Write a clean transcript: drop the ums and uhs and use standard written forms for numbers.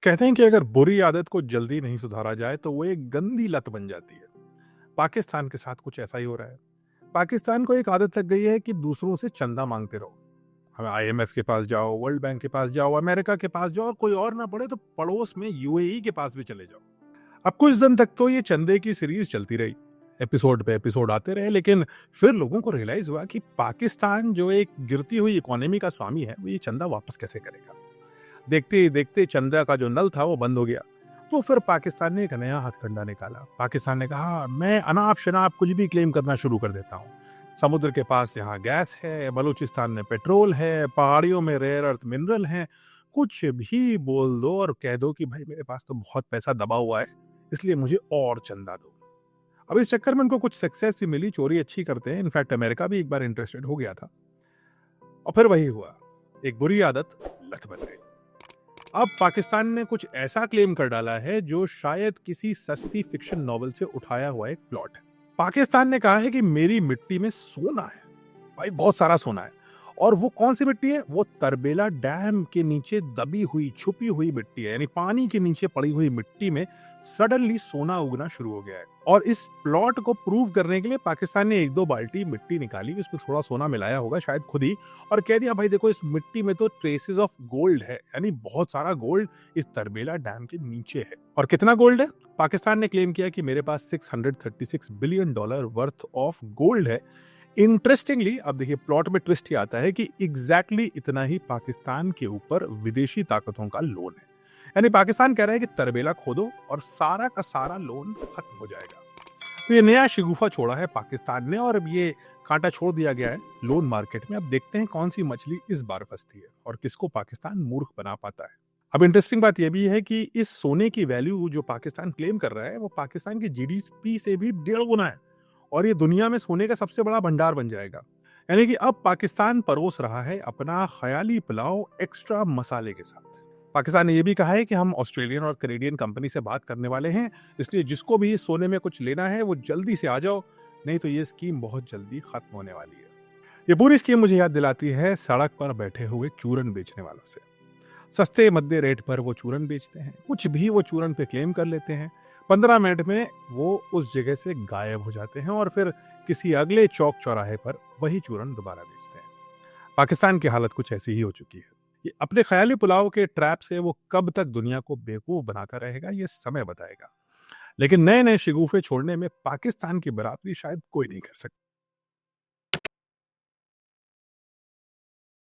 कहते हैं कि अगर बुरी आदत को जल्दी नहीं सुधारा जाए तो वो एक गंदी लत बन जाती है। पाकिस्तान के साथ कुछ ऐसा ही हो रहा है। पाकिस्तान को एक आदत लग गई है कि दूसरों से चंदा मांगते रहो। हमें आईएमएफ के पास जाओ, वर्ल्ड बैंक के पास जाओ, अमेरिका के पास जाओ, और कोई और ना पड़े तो पड़ोस में यूएई के पास भी चले जाओ। अब कुछ दिन तक तो ये चंदे की सीरीज चलती रही, एपिसोड पे एपिसोड आते रहे, लेकिन फिर लोगों को रियलाइज हुआ कि पाकिस्तान जो एक गिरती हुई इकोनॉमी का स्वामी है, वो ये चंदा वापस कैसे करेगा। देखते ही देखते चंदा का जो नल था वो बंद हो गया। तो फिर पाकिस्तान ने एक नया हथकंडा निकाला। पाकिस्तान ने कहा, मैं अनाप शनाप कुछ भी क्लेम करना शुरू कर देता हूँ। समुद्र के पास यहाँ गैस है, बलूचिस्तान में पेट्रोल है, पहाड़ियों में रेयर अर्थ मिनरल हैं। कुछ भी बोल दो और कह दो कि भाई मेरे पास तो बहुत पैसा दबा हुआ है, इसलिए मुझे और चंदा दो। अब इस चक्कर में उनको कुछ सक्सेस भी मिली, चोरी अच्छी करते हैं। इनफैक्ट अमेरिका भी एक बार इंटरेस्टेड हो गया था। और फिर वही हुआ, एक बुरी आदत लत बन गई। अब पाकिस्तान ने कुछ ऐसा क्लेम कर डाला है जो शायद किसी सस्ती फिक्शन नॉवल से उठाया हुआ एक प्लॉट है। पाकिस्तान ने कहा है कि मेरी मिट्टी में सोना है, भाई बहुत सारा सोना है। और वो कौन सी मिट्टी है? वो तरबेला डैम के नीचे दबी हुई छुपी हुई मिट्टी है, यानी पानी के नीचे पड़ी हुई मिट्टी में सडनली सोना उगना शुरू हो गया है। और इस प्लॉट को प्रूव करने के लिए पाकिस्तान ने एक दो बाल्टी मिट्टी निकाली, उसमें थोड़ा सोना मिलाया होगा शायद खुद ही, और कह दिया भाई देखो इस मिट्टी में तो ट्रेसेस ऑफ गोल्ड है, यानी बहुत सारा गोल्ड इस तरबेला डैम के नीचे है। और कितना गोल्ड है? पाकिस्तान ने क्लेम किया कि मेरे पास $636 बिलियन वर्थ ऑफ गोल्ड है। इंटरेस्टिंगली अब देखिए प्लॉट में ट्विस्ट ही आता है कि एग्जैक्टली इतना ही पाकिस्तान के ऊपर विदेशी ताकतों का लोन है। यानी पाकिस्तान कह रहा है कि तरबेला खोदो और सारा का सारा लोन खत्म हो जाएगा। तो ये नया शिगुफा छोड़ा है पाकिस्तान ने, और अब ये कांटा छोड़ दिया गया है लोन मार्केट में। अब देखते हैं कौन सी मछली इस बार फंसती है और किसको पाकिस्तान मूर्ख बना पाता है। अब इंटरेस्टिंग बात यह भी है कि इस सोने की वैल्यू जो पाकिस्तान क्लेम कर रहा है वो पाकिस्तान की जीडीपी से भी 1.5 गुना है, और ये दुनिया में सोने का सबसे बड़ा भंडार बन जाएगा। यानी कि अब पाकिस्तान परोस रहा है अपना ख्याली पुलाव एक्स्ट्रा मसाले के साथ। पाकिस्तान ने यह भी कहा है कि हम ऑस्ट्रेलियन और कैनेडियन कंपनी से बात करने वाले हैं, इसलिए जिसको भी इस सोने में कुछ लेना है वो जल्दी से आ जाओ, नहीं तो ये स्कीम बहुत जल्दी खत्म होने वाली है। ये पूरी स्कीम मुझे याद दिलाती है सड़क पर बैठे हुए चूरन बेचने वालों से। सस्ते मद्दे रेट पर वो चूरन बेचते हैं, कुछ भी वो चूरन पे क्लेम कर लेते हैं। 15 मिनट में वो उस जगह से गायब हो जाते हैं और फिर किसी अगले चौक चौराहे पर वही चूरन दोबारा बेचते हैं। पाकिस्तान की हालत कुछ ऐसी ही हो चुकी है। ये अपने ख्याली पुलाव के ट्रैप से वो कब तक दुनिया को बेवकूफ बनाता रहेगा, ये समय बताएगा। लेकिन नए नए शिगुफे छोड़ने में पाकिस्तान की बराबरी शायद कोई नहीं कर सकता।